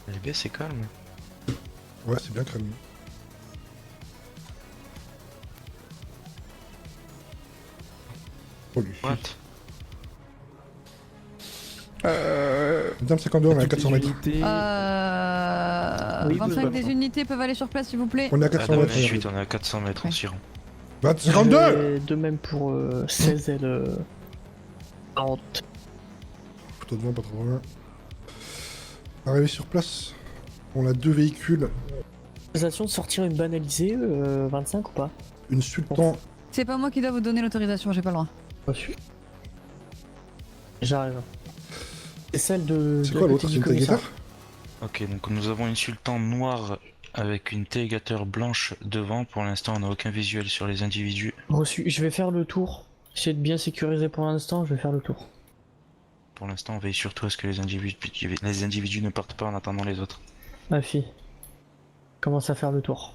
LB c'est calme. Ouais, c'est bien calme. Oh lui. What? Madame 52, on est à 400 mètres. Oui, 25 des unités peuvent aller sur place s'il vous plaît. On est à 400 Adam mètres. 28, on est à 400 mètres, on s'y rend. 52. De même pour 16 et le 40. Plutôt devant, pas trop loin. Arrivé sur place, on a 2 véhicules. Autorisation de sortir une banalisée 25 ou pas? Une Sultan. C'est pas moi qui dois vous donner l'autorisation, j'ai pas le droit. Reçu. J'arrive. Et celle de. C'est de quoi la l'autre? petite C'est une du commissaire. Tailgater? Ok, donc nous avons une Sultan noire avec une Tailgater blanche devant. Pour l'instant, on n'a aucun visuel sur les individus. Reçu. Je vais faire le tour. J'essaie de bien sécuriser pour l'instant, je vais faire le tour. Pour l'instant, on veille surtout à ce que les individus ne partent pas en attendant les autres. Ma fille. Commence à faire le tour.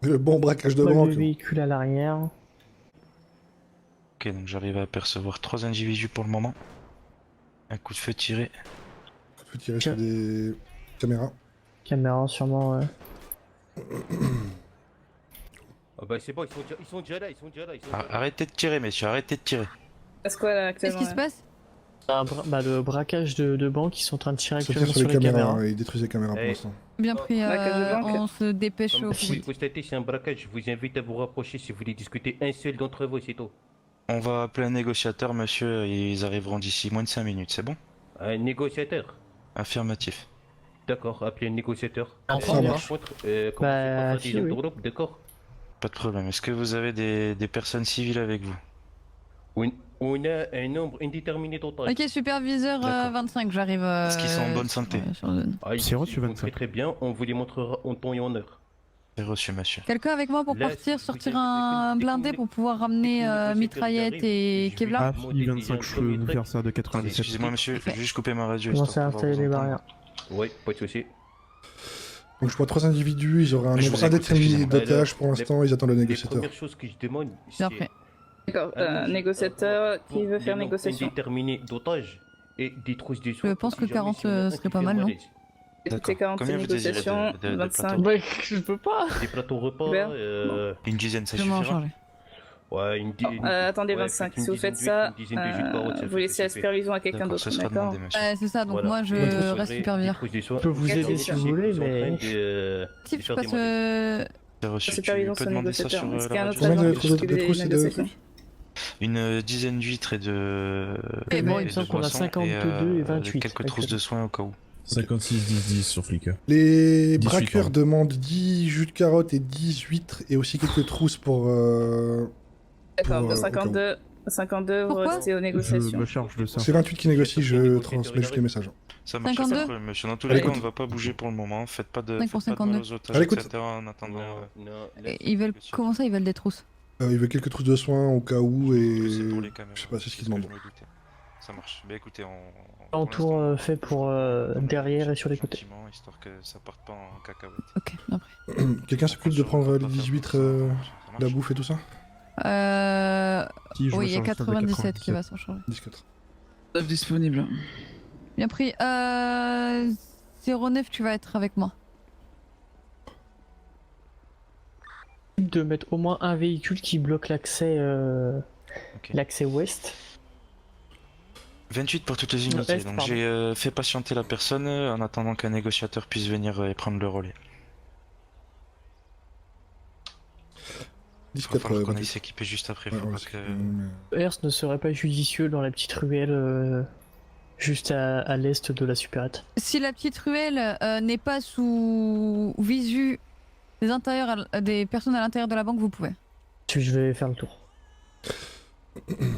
Le bon braquage de Pas banque. de véhicule à l'arrière. Ok, donc j'arrive à apercevoir 3 individus pour le moment. Un coup de feu tiré. On peut tirer sur des caméras. Caméra sûrement. Ah bah c'est bon, ils sont déjà là, ils sont déjà là. Arrêtez de tirer, messieurs, arrêtez de tirer. Passe quoi là Qu'est-ce actuellement qui se passe? Le braquage de banque, ils sont en train de tirer Ils actuellement sur les caméras. Ils détruisent les caméras pour Eh. l'instant. Bien pris, Braquage de banque. on se dépêche Comme au vous plus pouvez vite. constater, c'est un braquage. Je vous invite à vous rapprocher si vous voulez discuter un seul d'entre vous, c'est tout. On va appeler un négociateur, monsieur, et ils arriveront d'ici moins de 5 minutes, c'est bon? Un négociateur. Affirmatif. D'accord, appelez un négociateur. Enfin, ça par marche. contre, Bah, commencez par si, faire des oui. groupes, d'accord? Pas de problème. Est-ce que vous avez des personnes civiles avec vous? On a un nombre indéterminé total. Ok, superviseur D'accord. 25, j'arrive. Est-ce qu'ils sont en bonne santé? sur zone. Ah, C'est reçu, ils vont 25. très bien, on vous les montrera en temps et en heure. C'est reçu, monsieur. Quelqu'un avec moi pour Là, partir, si sortir vous avez- un dès que blindé vous- pour pouvoir ramener dès que vous mitraillette arrive, et je vais- Kevlar? Ah, Moi, si, déjà, 25, un je peux premier nous truc. faire ça de 97. Excusez-moi, monsieur, je vais juste couper ma radio. Commencez histoire à de pouvoir installer vous les entendre. barrières. Ouais, pas de soucis. Donc je vois 3 individus, ils auraient un Je nombre vous écoute, indéterminé excusez-moi. d'otages pour l'instant, ils attendent le Les négociateur. premières choses que je demande, Bien c'est pris. D'accord, allons-y, négociateur pour qui veut les faire nombres négociation. indéterminés d'otages et des trousses de soins. Je pense si que jamais 40 il y en a un serait qui pas fait mal, non? malaise. Toutes ces 40 Combien vous désirez négociations, de 25. plateaux? Ouais, je peux pas. Des plateaux repas, Vert. Une dizaine, ça Je vais m'en suffira? changer. ouais, Attendez, ouais, 25, faites une si vous dizaine faites d'huîtres, ça, une dizaine de jus de carottes, ça vous fait laissez la suffire. supervision à quelqu'un D'accord, d'autre, ça sera d'accord? demandé, monsieur. C'est ça, donc Voilà. moi je Vous reste aurez superviseur. des trousses de soins. Je peux vous Ok, aider c'est si sûr. vous voulez, Ils sont en train mais. Steve, je faire passe. des C'est reçu. La Tu supervision peux sur le demander ça négociateur. sur Est-ce qu'il y a un la autre radio? Combien agent de qui trousses s'occupe de des trousses et de- négociations? Une dizaine d'huîtres et de. Et bon, et il me de semble qu'on a boissons 52 et 28 quelques trousses de soins au cas où. 56-10-10 sur Flickr. Les 18, braqueurs pardon. demandent 10 jus de carottes et 10 huîtres et aussi quelques trousses pour... D'accord, pour, de 52, vous Pourquoi restez aux Je négociations. me charge de ça. C'est 28 qui négocie, je transmets juste les messages. Ça marche, 52? pas de problème, monsieur. Dans tous les Allez, cas, on écoute. ne va pas bouger pour le moment. Faites pas de, Cinq pour faites pas de mal 52. aux otages, Allez, écoute. etc. En attendant. Non, là, Ils veulent. Comment ça, ils veulent des trousses? Il veut quelques trousses de soins au cas où et... C'est pour les caméras. Je sais pas, c'est ce qu'il que demande. je me doutais. Ça marche. Bah écoutez, En tour fait pour derrière et sur les côtés. Gentiment, histoire que ça parte pas en cacahuète. Ok, bien pris. Quelqu'un s'occupe de prendre les 10 huîtres, Ça la marche. bouffe et tout ça Si, je Oui, me il y a charge ça de 97 qui va s'en charger. 10-4. Disponible. Bien pris. 09, tu vas être avec moi. De mettre au moins un véhicule qui bloque l'accès Ok. l'accès ouest. 28 pour toutes les unités. Est, Donc pardon. j'ai fait patienter la personne en attendant qu'un négociateur puisse venir et prendre le relais. Il va 10-4, falloir qu'on aille 28. s'équiper juste après. Ouais, Faut ouais, pas c'est- que... Hertz ne serait pas judicieux dans la petite ruelle juste à l'est de la supérette. Si la petite ruelle n'est pas sous visu des personnes à l'intérieur de la banque, vous pouvez. Je vais faire le tour.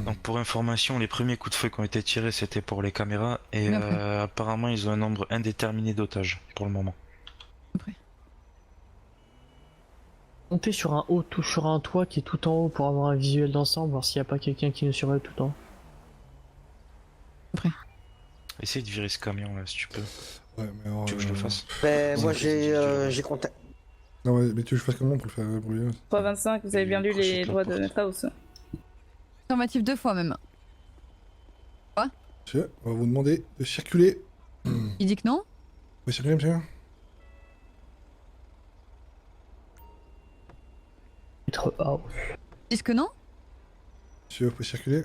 Donc pour information, les premiers coups de feu qui ont été tirés c'était pour les caméras et Bien pris. apparemment ils ont un nombre indéterminé d'otages pour le moment. Montez sur un sur un toit qui est tout en haut pour avoir un visuel d'ensemble, voir s'il n'y a pas quelqu'un qui nous surveille tout en haut. Essaye de virer ce camion là si tu peux. Ouais, mais alors, Tu veux que je le fasse? Ben, moi Ouais, j'ai contact. Non, ouais, mais tu veux que je fasse comment pour le faire brûler 325, vous avez bien lu les droits de notre house. Affirmatif 2 fois même. Monsieur, on va vous demander de circuler. Il dit que non? Oui, circuler, monsieur. Être out. Est-ce que non? Monsieur, vous pouvez circuler.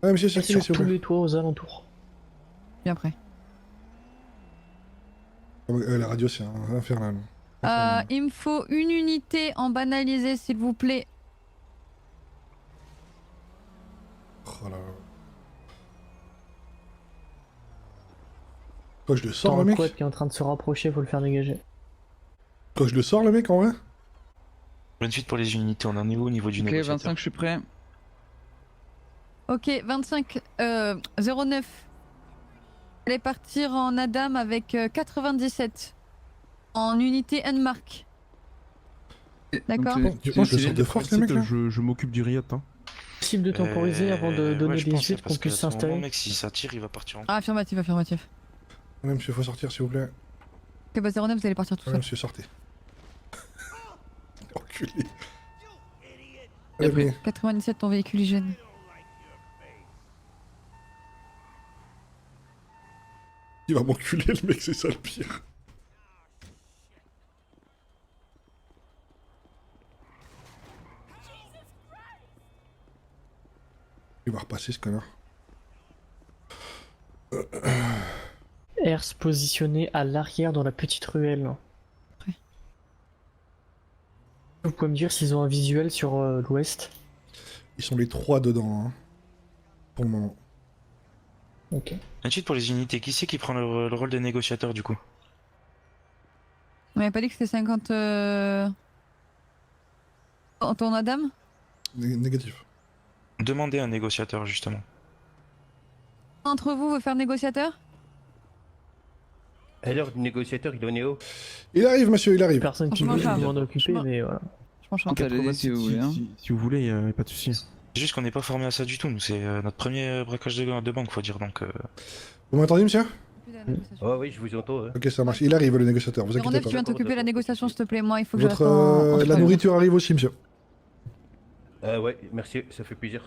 Ouais, monsieur, circulez, Sur s'il vous tous plaît. les toits aux alentours. Bien prêt. La radio, c'est infernal. Il me faut une unité en banalisé, s'il vous plaît. Oh là là. Quand je le sors, Dans le le mec quad qui est en train de se rapprocher, faut le faire dégager. Quand je le sors, le mec, en vrai 28 pour les unités, on en est où au niveau du Ok, négociateur? 25, je suis prêt. Ok, 25, 09. Allez partir en Adam avec 97. En unité Unmark. D'accord. Bon, tu penses que je le sors de force, les mecs, là Je m'occupe du riot. Hein. Possible de temporiser avant de donner ouais, je des pense, huiles parce qu'on puisse qu'à ce moment, s'installer. mec, si ça tire, il va partir en... Ah, affirmatif, affirmatif. Ouais, monsieur, faut sortir, s'il vous plaît. Ok, bah 09, vous allez partir tout Ouais, seul. monsieur, sortez. Enculé. Et après- Allez, 97, ton véhicule hygiène. il va m'enculer, le mec, c'est ça le pire. Il va repasser, ce connard. Air se positionner à l'arrière dans la petite ruelle. Ouais. Vous pouvez me dire s'ils ont un visuel sur l'ouest? Ils sont les trois dedans, hein. Pour le moment. Ok. 28 pour les unités, qui c'est qui prend le rôle de négociateur du coup? On m'avait pas dit que c'était 50... Ton Adam? Négatif. Demandez un négociateur justement. Entre vous veut faire négociateur? Alors, le négociateur, il en est où? Il arrive, monsieur, il arrive. Personne qui Franchement, veut ça m'en va. occuper, Franchement. mais voilà. Je pense que Allez, si vous voulez. Hein. Si vous voulez, y a pas de souci. C'est juste qu'on n'est pas formé à ça du tout, nous c'est notre premier braquage de banque faut dire donc... Vous m'entendez, monsieur Oh oui, je vous entends. Hein. Ok, ça marche. Il arrive, le négociateur, vous inquiétez 09, pas. tu viens t'occuper de la négociation, s'il te plaît. Moi, il faut que je Votre, reste en la cheval. nourriture arrive aussi, monsieur. Ouais, merci, ça fait plaisir.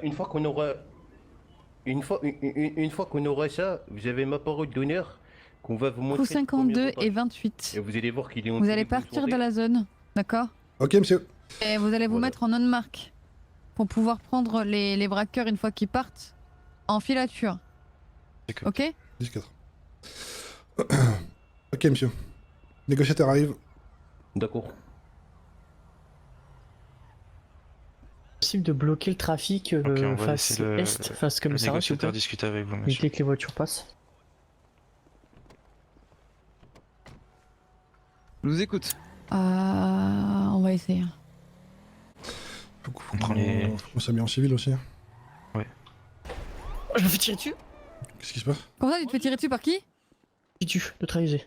Une fois qu'on aura... Une fois qu'on aura ça, vous avez ma parole d'honneur qu'on va vous montrer... Coup le premier 52 repas. et 28. Et vous allez voir qu'il est... Vous allez partir de la zone, d'accord? Ok, monsieur. Et vous allez vous Voilà. mettre en on-mark pour pouvoir prendre les braqueurs une fois qu'ils partent en filature. C'est que- Ok? 10-4. Ok, monsieur. Négociateur arrive. D'accord. Possible de bloquer le trafic Ok, on va face laisser le- est, face Le commissariat, s'il vous négociateur plaît. discute avec vous monsieur. Éviter que les voitures passent. Je vous écoute. On va essayer. On prend les... On s'est mis en civil aussi. Je me fais tirer dessus. Qu'est-ce qui se passe? Comment ça, tu te fais tirer dessus par qui? Qui tue, le trahison.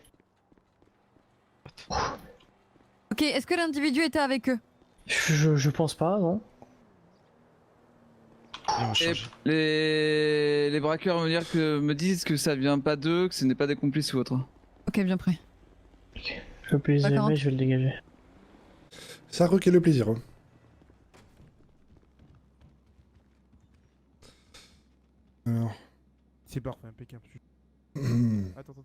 Ok, est-ce que l'individu était avec eux? Je pense pas, non. Et on Et change. les braqueurs me disent que ça vient pas d'eux, que ce n'est pas des complices ou autre. Ok, bien prêt. Je peux les D'accord. aimer, je vais le dégager. Ça requiert le plaisir. Hein. Alors. C'est parfait, impeccable. Attends.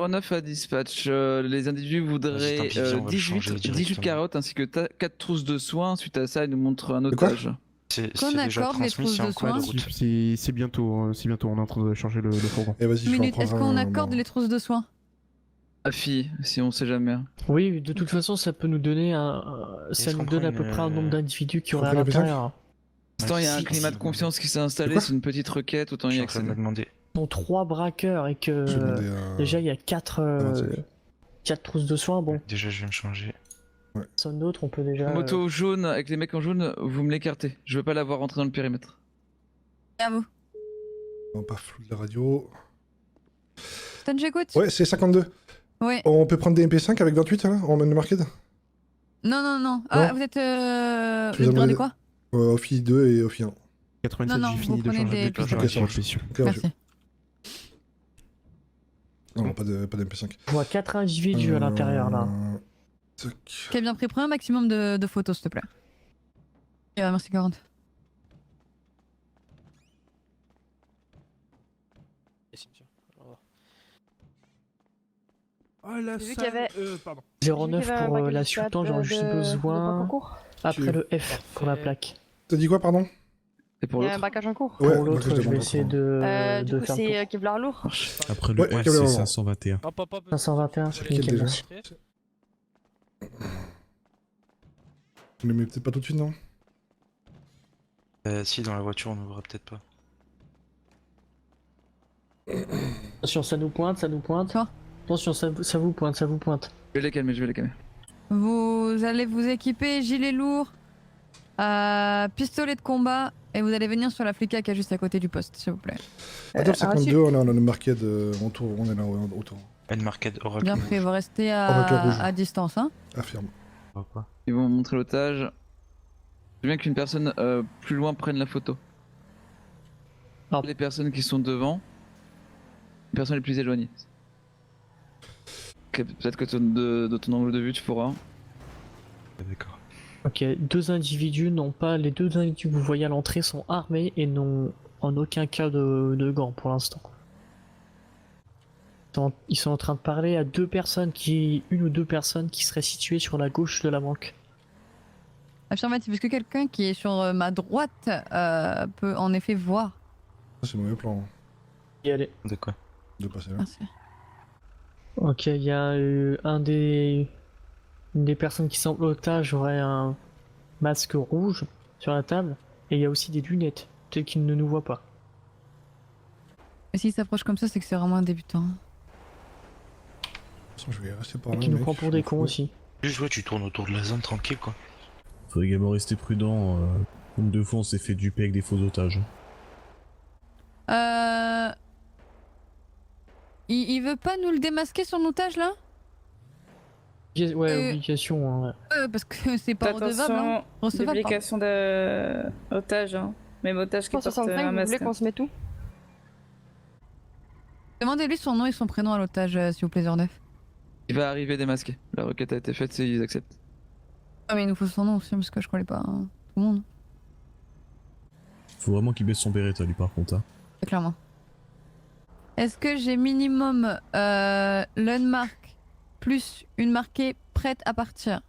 09 à dispatch, les individus voudraient Vas-y, tant pis, viens, on va le changer 18 directement. carottes ainsi que 4 trousses de soins. Suite à ça, ils nous montrent un De quoi otage. C'est Qu'on déjà accorde les transmis, trousses c'est en de cours de soins. route. C'est bientôt, on est en train de changer le fourgon. Et vas-y, je vais en Minute, prendre est-ce qu'on un, accorde bon. les trousses de soins? À fille, si on sait jamais. Oui, de toute façon, ça peut nous donner ça Est-ce nous qu'on donne prend à peu près un nombre d'individus qui Faut auraient à faire la l'intérieur. Pour l'instant, il y a un Si, climat si, de confiance qui s'est installé, quoi c'est une petite requête, autant Je y suis en train de accéder. me demander. Bon, 3 braqueurs et que Je vais demander à... déjà il y a 4 trousses de soins. Bon, Déjà je vais me changer. personne d'autre, on peut déjà. Moto jaune avec les mecs en jaune, vous me l'écartez. Je veux pas l'avoir rentré dans le périmètre. À vous. Non, pas flou de la radio. Stan, j'écoute? Ouais, c'est 52. Ouais. On peut prendre des MP5 avec 28 là, en main de market? Non. Ah, vous êtes Je vous vous êtes gradé ai quoi? Ophi 2 et Ophi 1. 87, Non, j'ai vous fini de prenez changer des de Ok, ça marche. profession. Ok, reçu. Merci. Non, pas de MP5. Je vois 4 individus à l'intérieur là. Qui a bien pris, prends un maximum de photos, s'il te plaît. Merci 40. Ah la J'ai vu qu'il y avait- pardon. 09 pour la suite, j'aurais juste besoin après le F pour la plaque. T'as dit quoi, pardon? Et pour Il y a un l'autre braquage en cours. Ouais, Pour l'autre, braquage de je vais banque, essayer pardon. Du de coup, faire le c'est tour. Kevlar lourd. Après le Ouais, F, Kevlar. c'est 521. 521, C'est c'est lequel nickel. déjà? Mais peut-être pas tout de suite, non? Si, dans la voiture, on n'ouvrira peut-être pas. Attention, ça nous pointe, ça nous pointe. Quoi? Attention, ça vous pointe, ça vous pointe. Je vais les calmer, je vais les calmer. Vous allez vous équiper, gilet lourd, pistolet de combat, et vous allez venir sur la flica qui est juste à côté du poste, s'il vous plaît. Attends, 52, on a le marqué de. On tourne, on est là autour. Une marquette oracle. Bien rouge. pris, vous restez Oracle rouge. à distance, hein. Affirme. On voit pas. Ils vont montrer l'otage. Je veux bien qu'une personne plus loin prenne la photo. Ah. Les personnes qui sont devant, les personnes les plus éloignées. Ok, peut-être que de ton angle de vue tu pourras. D'accord. Ok, deux individus n'ont pas. Les deux individus que vous voyez à l'entrée sont armés et n'ont en aucun cas de gants pour l'instant. Ils sont en train de parler à une ou deux personnes qui seraient situées sur la gauche de la banque. Affirmatif, est-ce que quelqu'un qui est sur ma droite peut en effet voir? Ça, c'est mauvais plan Y aller. De quoi? de passer là. Merci. Ok, il y a une des personnes qui semble otage aurait un masque rouge sur la table et il y a aussi des lunettes, peut-être qu'il ne nous voit pas. Et s'il s'approche comme ça, c'est que c'est vraiment un débutant. De toute façon, je vais rester par Et là. qui nous mec, prend pour je des m'en cons fous. aussi. Juste, ouais, tu tournes autour de la zone tranquille, quoi. Faut également rester prudent. Comme deux fois, on s'est fait duper avec des faux otages. Il veut pas nous le démasquer son otage là? Ouais, obligation. Hein. Parce que c'est pas redevable, hein. Attention, Recevable, pardon. duplication d'otage. Hein. Même otage qui porte 165, un vous masque. voulez qu'on se mette où? Demandez-lui son nom et son prénom à l'otage, s'il vous plaît, 09. Il va arriver démasqué. La requête a été faite, ils acceptent. Ah mais il nous faut son nom aussi, parce que je connais pas tout le monde. Faut vraiment qu'il baisse son Beretta, lui, par contre. Hein. Très clairement. Est-ce que j'ai minimum l'unmark plus une marquée prête à partir?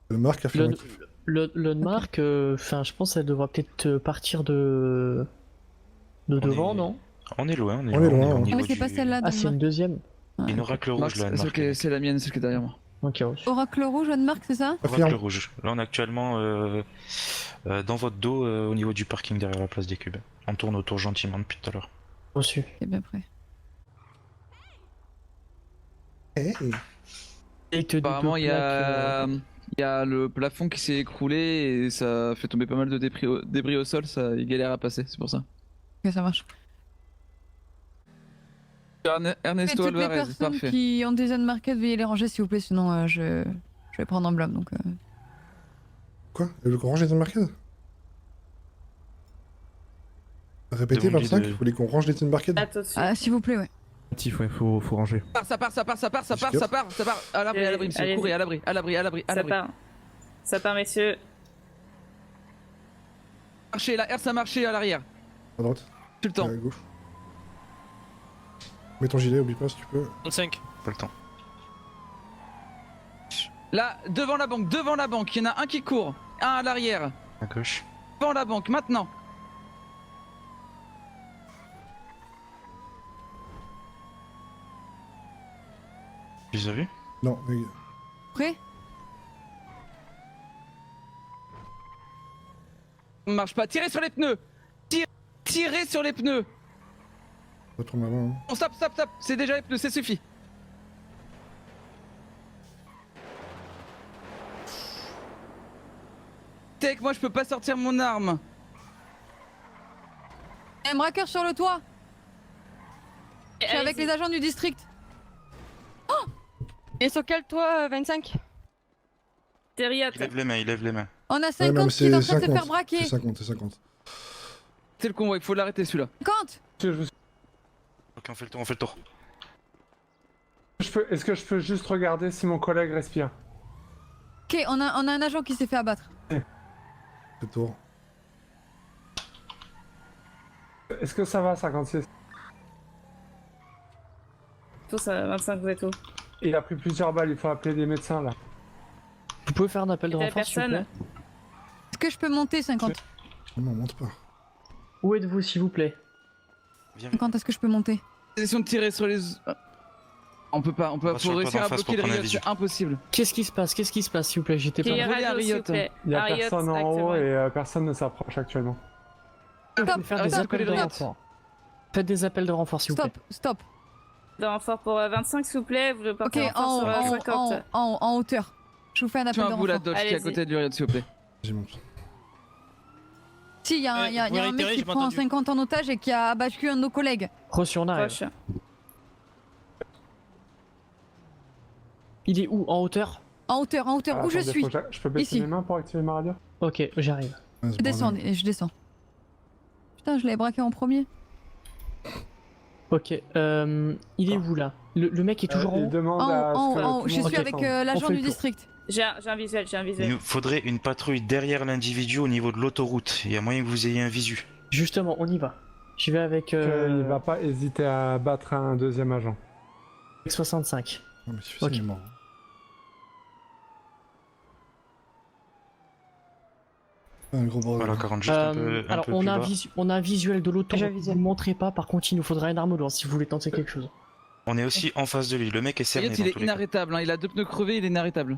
Le marque affirmatif. L'unmark, enfin, je pense qu'elle devra peut-être partir de devant, non? On est loin, On est loin, au hein. niveau Ah mais c'est pas du- celle-là, Ah, c'est une deuxième. Une oracle rouge, là, C'est la mienne, celle qui est derrière moi. Ok, ouais. Oracle rouge, unmark, c'est ça? Oracle Affirme. rouge. Là, on est actuellement dans votre dos, au niveau du parking derrière la place des Cubes. On tourne autour gentiment depuis tout à l'heure. Reçu. C'est bien prêt. Hey. Et te Apparemment, il y double plaque, a... il y a le plafond qui s'est écroulé et ça fait tomber pas mal de débris au sol, ça il galère à passer, c'est pour ça. Ok, ça marche. Ernesto Et toutes les Alvarez, personnes parfait. qui ont des unmarked, veuillez les ranger s'il vous plaît, sinon je vais prendre un blâme, donc... Quoi? Le range les unmarked? Répétez, Demande-lui 25, de- vous voulez qu'on range les unmarked? Ah, tout de suite. Ah, s'il vous plaît, ouais. Actif, ouais, faut ranger. Ça part. À l'abri, monsieur, Allez-y. courez, à l'abri. Ça part, messieurs. Marchez, la R ça marchait à l'arrière. À droite, Tout le temps. à gauche. Mets ton gilet, oublie pas si tu peux. 25. Pas le temps. Là, devant la banque, il y en a un qui court, un à l'arrière. À gauche. Devant la banque, maintenant. Tu les as vus? Non, mais... Prêt? Ça marche pas, tirez sur les pneus. Tirez sur les pneus. je retourne là-bas. Hein. On stop, c'est déjà les pneus, ça suffit. T'es avec moi, je peux pas sortir mon arme. Un braqueur sur le toit! Je suis avec Allez-y. les agents du district. Et sur quel toit, 25? Terriat. Il lève les mains, il lève les mains. On a Ouais, 50 non, mais qui est en train de se 50, faire braquer. C'est 50, c'est 50. C'est le convoi, il faut l'arrêter celui-là. 50! Ok, on fait le tour. Est-ce que je peux juste regarder si mon collègue respire? Ok, on a un agent qui s'est fait abattre. C'est tour. Est-ce que ça va, 56? Tous à 25, vous êtes où? Il a pris plusieurs balles, il faut appeler des médecins là. Vous pouvez faire un appel de Et la renfort, s'il vous personne plaît. Est-ce que je peux monter 50? Non, monte pas. Où êtes-vous, s'il vous plaît? 50, est-ce que je peux monter? Essayons de tirer sur les. On peut pas, va sur faut le réussir pas à d'en face bloquer pour le prendre un riot, visu. c'est impossible. Qu'est-ce qui se passe, s'il vous plaît? J'étais pas... Qui est Brûler un radio, s'il riot. vous plaît. Il y a Un riot, personne en haut actuellement. et personne ne s'approche actuellement. Vous pouvez faire des Stop, appels de stop. renfort. Faites des appels de renfort, s'il vous plaît. Stop. D'un renfort pour 25, s'il vous plaît. Vous le Ok, partez en renfort sur 50. en hauteur. Je vous fais un Tu appel de un bout la renfort. dodge qui est à Allez-y. côté du riot, s'il vous plaît. J'y monte. Si, il y a un mec qui prend 50 en otage et qui a abattu un de nos collègues. Reçu, on arrive. Proche. Il est où? En hauteur? En hauteur, où je Attendez, suis. je peux baisser Ici. mes mains pour activer ma radio? Ok, j'arrive. Ouais, Je descends. Putain, je l'avais braqué en premier. Ok, il est où là? Le mec est toujours en Il haut? demande à En ce que haut, tout le je monde suis avec descende. l'agent On fait du le tour. district. J'ai un visuel, Il nous faudrait une patrouille derrière l'individu au niveau de l'autoroute. Il y a moyen que vous ayez un visu. Justement, on y va. J'y vais avec Il va pas hésiter à battre un deuxième agent. 65. Non, mais suffit, Ok. il est mort. Un gros bras. Voilà, 40, juste un peu Alors, plus on a, bas. on a un visuel de l'autoroute. J'ai un Vous visuel. ne montrez pas, par contre, il nous faudra une arme lourde si vous voulez tenter quelque chose. On est aussi en face de lui. Le mec est cerné Riot, dans il est tous les cas. inarrêtable, hein. Il a 2 pneus crevés, il est inarrêtable.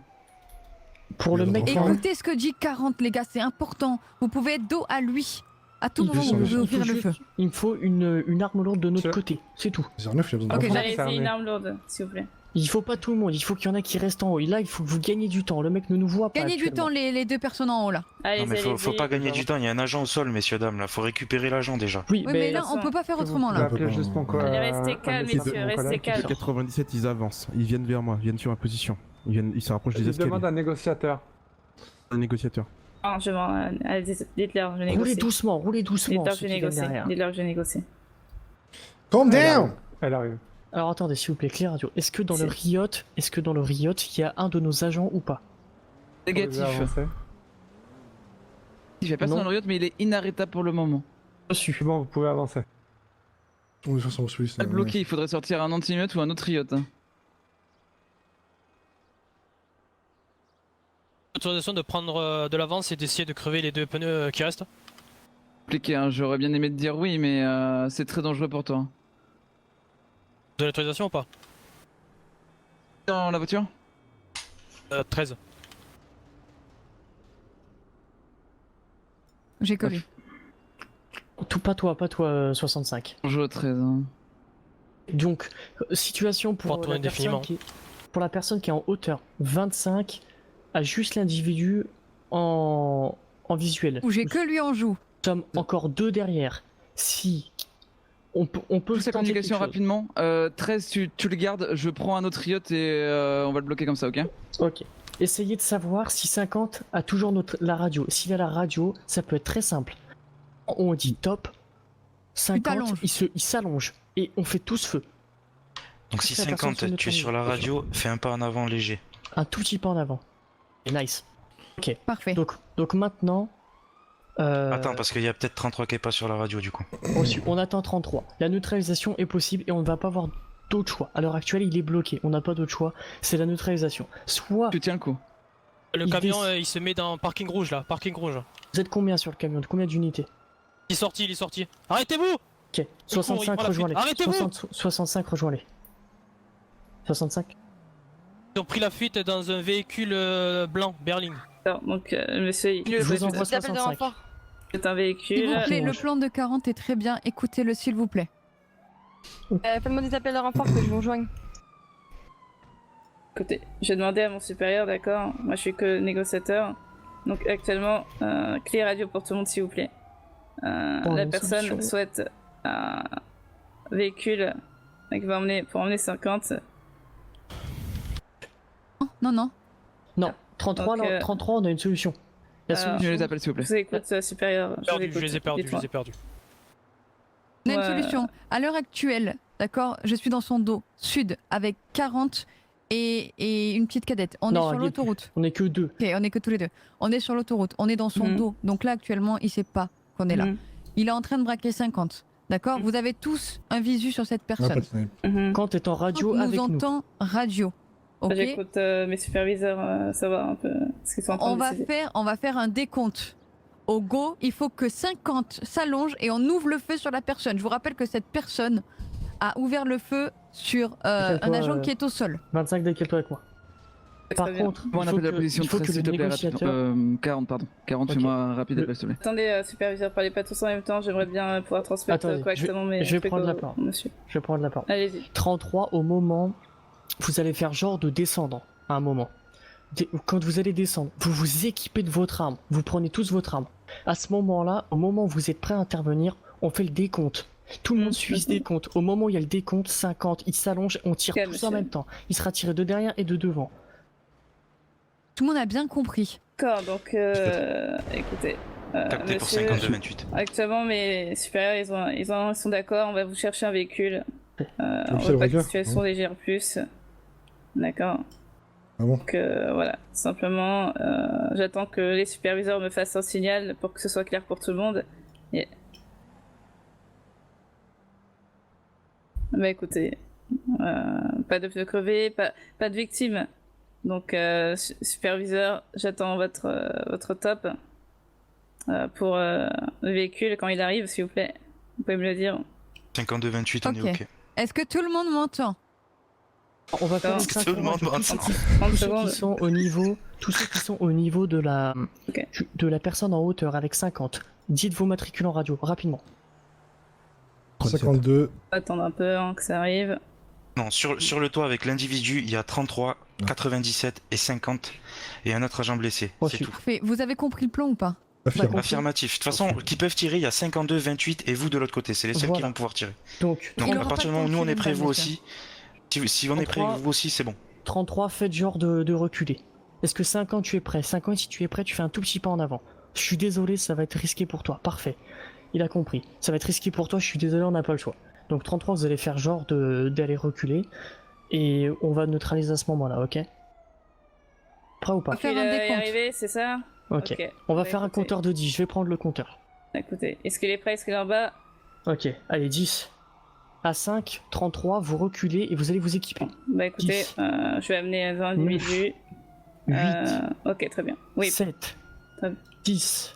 Pour le Mais mec, dans le Écoutez ce que dit 40, les gars, c'est important. Vous pouvez être dos à lui. À tout il moment, faut- vous pouvez il faut ouvrir le juste- feu. il me faut une arme lourde de notre Tiens. côté, c'est tout. 09, il a besoin de Ok, renfort. Allez-y, fermé. une arme lourde, s'il vous plaît. Il faut pas tout le monde, il faut qu'il y en a qui restent en haut. Et là, il faut que vous gagniez du temps. Le mec ne nous voit pas. Gagnez du temps, actuellement. les deux personnes en haut là. Allez-y, Non mais faut allez-y. pas gagner du temps, il y a un agent au sol messieurs dames là, faut récupérer l'agent déjà. Oui, Oui, mais là, de toute on peut pas faire autrement Je vais là. appeler juste mon Allez, restez calmes, un messieurs, mon restez collègue. calmes. 97, ils avancent. Ils viennent vers moi, ils viennent sur ma position. Ils se rapprochent des Il escaliers. demande un négociateur. Un négociateur. Ah, je m'en... Allez, dites-leur, je négocie. roulez doucement, Dites-leur que je ceux qui viennent négocie. derrière. Dites-leur que je négocie. Calm down! Elle arrive. Alors attendez, s'il vous plaît, Clear Radio. Est-ce que dans le Riot, il y a un de nos agents ou pas? Négatif. Vous pouvez avancer. Il fait personne Non. dans le riot, mais il est inarrêtable pour le moment. Reçu. C'est bon, vous pouvez avancer. On est sur son Suisse. Pas bloqué, il faudrait sortir un anti-riot ou un autre riot. Hein. Autorisation de prendre de l'avance et d'essayer de crever les 2 pneus qui restent. Compliqué, hein. J'aurais bien aimé te dire oui, mais c'est très dangereux pour toi. De l'autorisation ou pas? Dans la voiture 13. J'ai collé. Tout pas toi, 65. Dangereux 13. Hein. Donc, situation pour, Pour tourner indéfiniment. pour la personne qui est en hauteur. 25 a juste l'individu en visuel. Ou j'ai que lui en joue. Nous sommes encore 2 derrière. Si on peut Pousse la tenter communication quelque chose. rapidement. 13, tu le gardes, je prends un autre riot et on va le bloquer comme ça, ok? Ok. Essayez de savoir si 50 a toujours la radio. S'il a la radio, ça peut être très simple. On dit top. 50, t'allonges. il s'allonge. Et on fait tous feu. Donc si La personne se 50 tu es neutralise. sur la radio, fais un pas en avant léger. Un tout petit pas en avant. Et nice. Ok. Parfait. Donc maintenant... Attends parce qu'il y a peut-être 33 qui est pas sur la radio du coup. on attend 33. La neutralisation est possible et on ne va pas avoir d'autre choix. À l'heure actuelle, il est bloqué. On n'a pas d'autre choix. C'est la neutralisation. Soit... Tu tiens le coup. Le Il camion décide. il se met dans parking rouge là, parking rouge. Vous êtes combien sur le camion? De combien d'unités? Il est sorti. Arrêtez-vous! Ok. 65, prend la fuite. rejoins-les. Arrêtez-vous 65, rejoins-les. 65. Ils ont pris la fuite dans un véhicule blanc, Berling. Alors, donc, monsieur, Je vous envoie Des appels de 65. renfort. c'est un S'il véhicule. vous plaît, le rouge. plan de 40 est très bien. Écoutez-le, s'il vous plaît. Faites-moi des appels de renfort que je vous rejoigne. Écoutez, j'ai demandé à mon supérieur, d'accord? Moi, je suis que négociateur. Donc, actuellement, clé radio pour tout le monde, s'il vous plaît. La une personne solution. souhaite un véhicule qui va pour emmener 50. Non. Non, 33, Donc, là, 33, on a une solution. La alors, Je solution, les appelle s'il vous plaît. Je vous écoute, supérieur. Je les ai perdus, On a une Ouais. solution. À l'heure actuelle, d'accord, je suis dans son dos sud avec 40 et une petite cadette. On Non, est sur il y a l'autoroute. On est que 2. Ok, on est que tous les deux. On est sur l'autoroute. On est dans son dos. Donc là, actuellement, il sait pas qu'on est là. Il est en train de braquer 50. D'accord. Vous avez tous un visu sur cette personne. Quand t'es en radio Nous avec nous. entend radio. Ok. J'écoute mes superviseurs savoir un peu ce qu'ils sont en train de décider. On va faire un décompte. Au go, il faut que 50 s'allonge et on ouvre le feu sur la personne. Je vous rappelle que cette personne a ouvert le feu sur un agent qui est au sol. 25, décale-toi avec moi. Par contre, Bon, on appelle la position 13, s'il te plaît, rapidement. 40, pardon. 40, fais-moi rapide appel, s'il te plaît. Attendez, superviseur, parlez pas tous en même temps, j'aimerais bien pouvoir transmettre Attendez, correctement mes je vais trucs prendre au- la parole. monsieur. Je vais prendre la parole. Allez-y. 33, au moment, vous allez faire genre de descendre à un moment. Quand vous allez descendre, vous vous équipez de votre arme. Vous prenez tous votre arme. À ce moment-là, au moment où vous êtes prêt à intervenir, on fait le décompte. Tout le monde suit ce décompte. Au moment où il y a le décompte, 50, il s'allonge, on tire Ok, tous monsieur. en même temps. Il sera tiré de derrière et de devant. Tout le monde a bien compris. D'accord, donc écoutez. Capté pour monsieur, 52-28. Actuellement, mes supérieurs, ils sont d'accord, on va vous chercher un véhicule. On c'est veut le pas de vainqueur situation Ouais. légère plus. D'accord. Ah bon Donc voilà, simplement, j'attends que les superviseurs me fassent un signal pour que ce soit clair pour tout le monde. Et... Bah écoutez, pas de pneus crevés, pas de victimes. Donc superviseur, j'attends votre top pour le véhicule quand il arrive, s'il vous plaît. Vous pouvez me le dire. 52-28, on est ok. Est-ce que tout le monde m'entend? On va faire Attends. une synchro Tout le monde radio. m'entend. Tous ceux qui sont au niveau, tous ceux qui sont au niveau de la personne en hauteur avec 50. Dites vos matricules en radio rapidement. 52. Attendre un peu que ça arrive. Non, sur le toit avec l'individu, il y a 33, 97 et 50 et un autre agent blessé. C'est tout. Parfait. Vous avez compris le plan ou pas? Affirmatif. De toute façon, qui peuvent tirer, il y a 52, 28 et vous de l'autre côté. C'est les seuls qui Voilà. vont pouvoir tirer. Donc, Donc à partir du moment où nous on est prêts, vous aussi. Si on est prêts, 33. vous aussi, c'est bon. 33, faites genre de reculer. Est-ce que 50 tu es prêt? 50 si tu es prêt, tu fais un tout petit pas en avant. Je suis désolé, ça va être risqué pour toi. Parfait. Il a compris. Ça va être risqué pour toi, je suis désolé, on n'a pas le choix. Donc 33, vous allez faire genre d'aller reculer. Et on va neutraliser à ce moment-là, ok? Prêt ou pas? Il est arrivé, c'est ça? Ok. On va faire un compteur de 10, je vais prendre le compteur. Écoutez, est-ce qu'il est prêt? Est-ce qu'il est en bas? Ok, allez, 10. À 5, 33, vous reculez et vous allez vous équiper. Bah écoutez, 10. je vais amener un individu. 8. Ok, très bien. Oui. 7. Très bien. 10.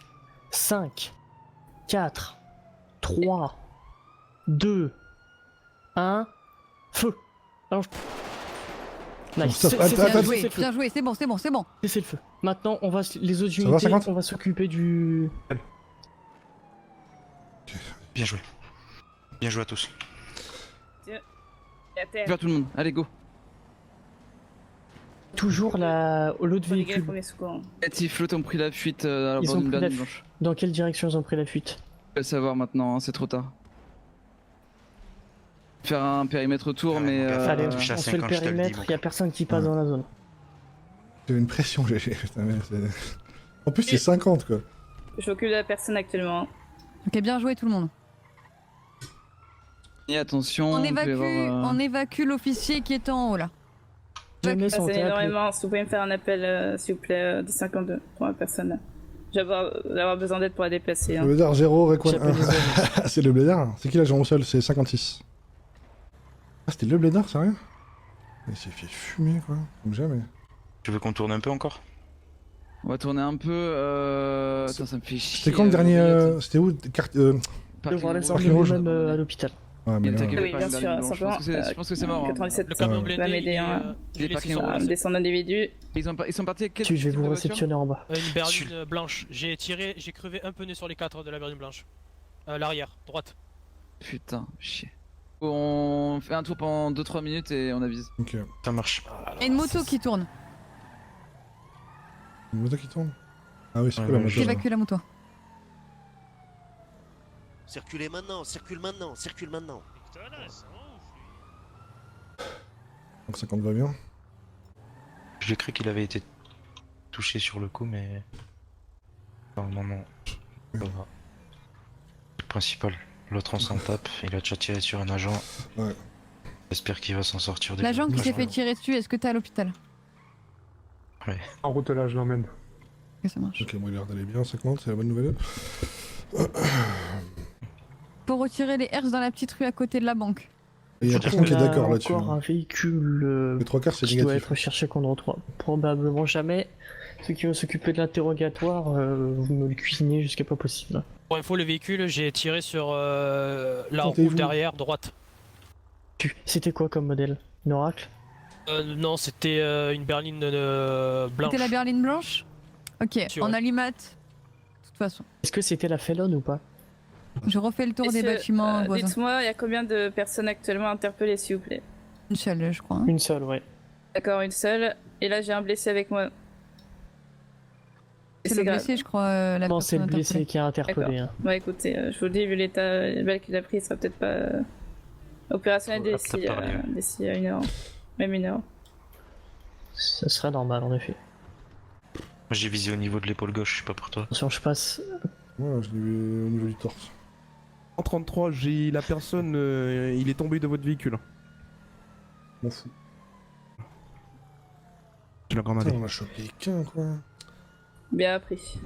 5. 4. 3. 2. 1. Feu. Allonge. Nice. Bon, stop, attends, Bien attends, joué, bien joué, c'est bon, c'est bon, c'est bon. Laissez le feu. Maintenant, on va les autres Ça va, unités, 50? on va s'occuper du. Bien joué. Bien joué à tous. Vers tout le monde, allez go. Toujours l'autre véhicule. Les flottes ont pris la fuite à la Ils bord ont d'une pris la berline fuite. blanche. Dans quelle direction ils ont pris la fuite? Je vais le savoir maintenant, hein, c'est trop tard. Faire un périmètre autour, mais. Allez, on fait le périmètre, il y a personne qui passe dans la zone. J'ai une pression, GG. Putain, mais en plus, c'est 50 quoi. Je m'occupe de la personne actuellement. Ok, bien joué tout le monde. Et attention, On peut y évacue, avoir, on évacue l'officier qui est en haut là. C'est énormément. Si vous pouvez me faire un appel, s'il vous plaît, de 52 pour la personne. Je vais avoir besoin d'aide pour la déplacer. Hein. Le blédard 0, Recon J'appelle les 1. C'est le blédard. C'est qui l'agent au sol? C'est 56. Ah, c'était le blédard, sérieux? Il s'est fait fumer quoi, comme jamais. Tu veux qu'on tourne un peu encore? On va tourner un peu. Attends, ça me fait chier. C'était quand le dernier. C'était où? Devant Parking l'assemblée rouge. même à l'hôpital. Ouais, mais là, Oui, bien sûr, simplement. Je pense que c'est mort. hein. 97 Le camion blindé, va m'aider il est, hein, il est parking à rouge. descendre d'individu. Ils sont partis avec quel Je vais type de vous voiture réceptionner en bas. Une berline blanche. J'ai crevé un pneu sur les 4 de la berline blanche. L'arrière, droite. Putain, chier. On fait un tour pendant 2-3 minutes et on avise. Ok. Ça marche. Et une moto qui tourne. Une moto qui tourne? Ah oui, c'est quoi la moto? J'évacue la moto. Circulez maintenant, circule maintenant, circule maintenant. Donc 50 va bien. J'ai cru qu'il avait été touché sur le coup, mais. Non. Ça va. Le principal. L'autre on s'en tape, il a déjà tiré sur un agent. Ouais. J'espère qu'il va s'en sortir. des L'agent qui fois. s'est fait tirer dessus, est-ce que t'es à l'hôpital? Ouais. En route là, je l'emmène. Ok, ça marche. Ok, bon, il a l'air d'aller bien, 50, c'est la bonne nouvelle. Pour retirer les herses dans la petite rue à côté de la banque. Et il y a personne qui est d'accord là-dessus. Encore un véhicule Les 3 quarts, c'est qui doit négatif. être recherché contre 3. Probablement jamais. Ceux qui vont s'occuper de l'interrogatoire, vous me le cuisinez jusqu'à pas possible. Pour info, le véhicule, j'ai tiré sur la Sentez-vous. roue derrière, droite. C'était quoi comme modèle? Une Oracle? Non, c'était une berline blanche. C'était la berline blanche? Ok, Sûr. en allimat. De toute façon. Est-ce que c'était la Felon ou pas? Je refais le tour des Messieurs, bâtiments voisins. dites-moi, il y a combien de personnes actuellement interpellées, s'il vous plaît? Une seule, je crois. hein. Une seule, ouais. D'accord, une seule. Et là, j'ai un blessé avec moi. Et C'est le grave. blessé, je crois. La Non, c'est le personne blessé interpellée. qui a interpellé. D'accord. Hein. Bon, écoutez, je vous le dis, vu l'état, les balles qu'il a pris, il sera peut-être pas opérationnel Ouais, d'ici t'as parlé, ouais. d'ici une heure. Même une heure. Ça serait normal, en effet. Moi, j'ai visé au niveau de l'épaule gauche, je sais pas pour toi. Attention, je passe. Ouais, je l'ai vu au niveau du torse. En 33, j'ai la personne, il est tombé de votre véhicule. M'en fous. Je l'ai grenadé. Putain, on a chopé qu'un, quoi. Bien appris.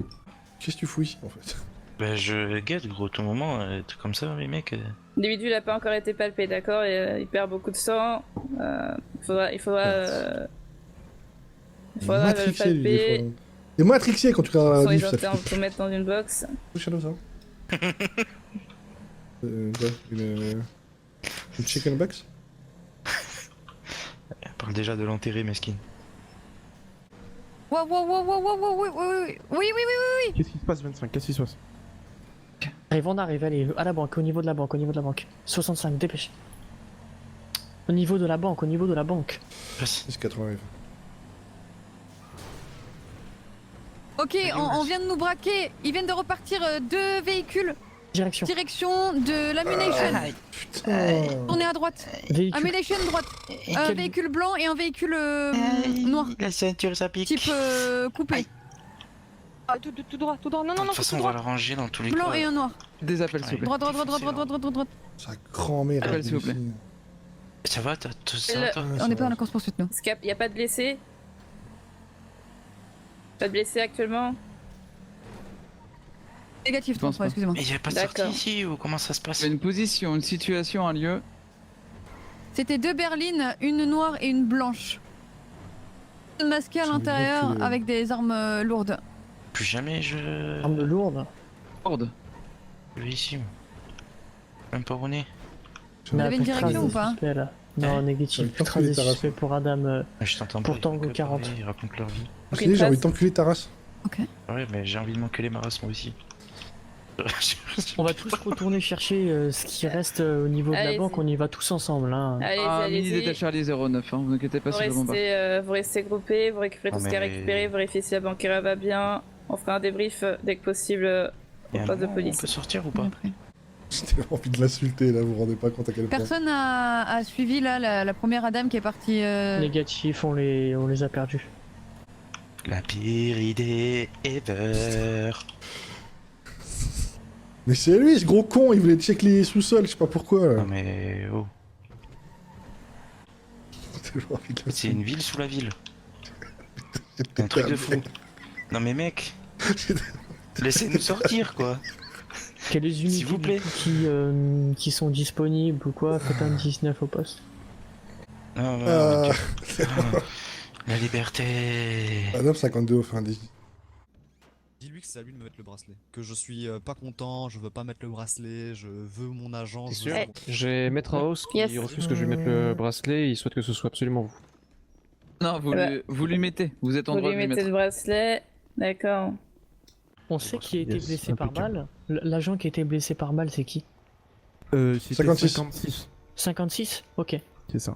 Qu'est-ce que tu fouilles, en fait? Bah, je guette, gros, tout moment, truc comme ça, les mecs. L'individu n'a pas encore été palpé, d'accord, et il perd beaucoup de sang. Il faudra le Matrixé, lui, des palper. fois. T'es matrixé quand tu regardes Sans la les diff, ça internes, fait. faut mettre dans une box. Shadow, ça. Quoi, une chicken box? Elle parle déjà de l'enterrer, mesquine. Wow, wow, wow, wow, wow, wow, oui, oui, oui, oui, oui. Qu'est-ce qui se passe, 25? Qu'est-ce qui se passe? Arrive, on arrive, allez, à la banque, au niveau de la banque, au niveau de la banque. 65, dépêche. Au niveau de la banque, au niveau de la banque. 6,80. Ok, on vient de nous braquer. Ils viennent de repartir 2 véhicules. Direction. Direction de l'ammunition. Putain. Tournez à droite. Véhicule. Ammunition droite. Un quel- véhicule blanc et un véhicule noir. La ceinture, ça pique. Type coupé. Ah, tout droit, tout droit. Non, non, De non, toute façon, tout on va droit. la ranger dans tous les Blanc cas. et un noir. Des appels, s'il vous plaît. Droite, droite, droite, droite, droite, droite, droite, droite. Sa grand-mère. Appel, s'il vous plaît. Ça va, t'as tout ça, Le- toi On n'est pas dans la course poursuite, nous. Est-ce qu'il n'y a pas de blessés? Pas de blessés actuellement? Négatif, Je pense 33, pas. excusez-moi. Mais y a pas de sortie D'accord. ici, ou comment ça se passe? Une position, une situation, un lieu. C'était 2 berlines, une noire et une blanche. Masquées à C'est l'intérieur bien que- avec des armes lourdes. Plus jamais je... Arme lourde. Horde. Je vais ici. Même pas au nez. Vous avez une direction ou pas? Non, négatif. J'avais pas Trace des fait les suspects pour Adam. Je t'entends Pour pas. Tango ils font que 40. parler, Ils racontent leur vie. Je dis, j'ai envie de t'enculer ta race. Ouais, mais j'ai envie de m'enculer ma race, moi aussi. On va tous retourner chercher ce qui reste au niveau de la Allez-y. banque, on y va tous ensemble. Hein. Allez-y, Mini détail Charlie 09, hein, vous inquiétez pas, Vous si je bombe pas. vous restez groupés, vous récupérez tout Non, ce qu'il y a mais- récupéré, vous vérifiez si la banquière va bien. On fera un débrief dès que possible au Et un poste de moment, police. On peut sortir ou pas? J'ai envie de l'insulter, là, vous vous rendez pas compte à quel point. Personne a suivi là la première Adam qui est partie. Négatif, on les a perdus. La pire idée ever. Mais c'est lui, ce gros con, il voulait check les sous-sols, je sais pas pourquoi. Non mais oh, J'ai envie de l'insulter. c'est une ville sous la ville. Un truc de fou. Non mais mec, laissez-nous sortir quoi. Quelles unités S'il vous plaît. qui sont disponibles ou quoi? Faites un 19 au poste. Non, non, Ah. la liberté. Adam 52 au fin des... Dis-lui que c'est à lui de me mettre le bracelet. Que je suis pas content, je veux pas mettre le bracelet, je veux mon agent. C'est je sûr. veux- J'ai Maître House qui Yes. refuse que je lui mette le bracelet et il souhaite que ce soit absolument vous. Non, vous lui mettez, vous êtes en Vous droit lui de lui mettez mettre. le bracelet, d'accord. On sait qui a été Yes, blessé par impeccable. balle. L'agent qui a été blessé par balle, c'est qui? C'était 56. 56. 56? Ok. C'est ça.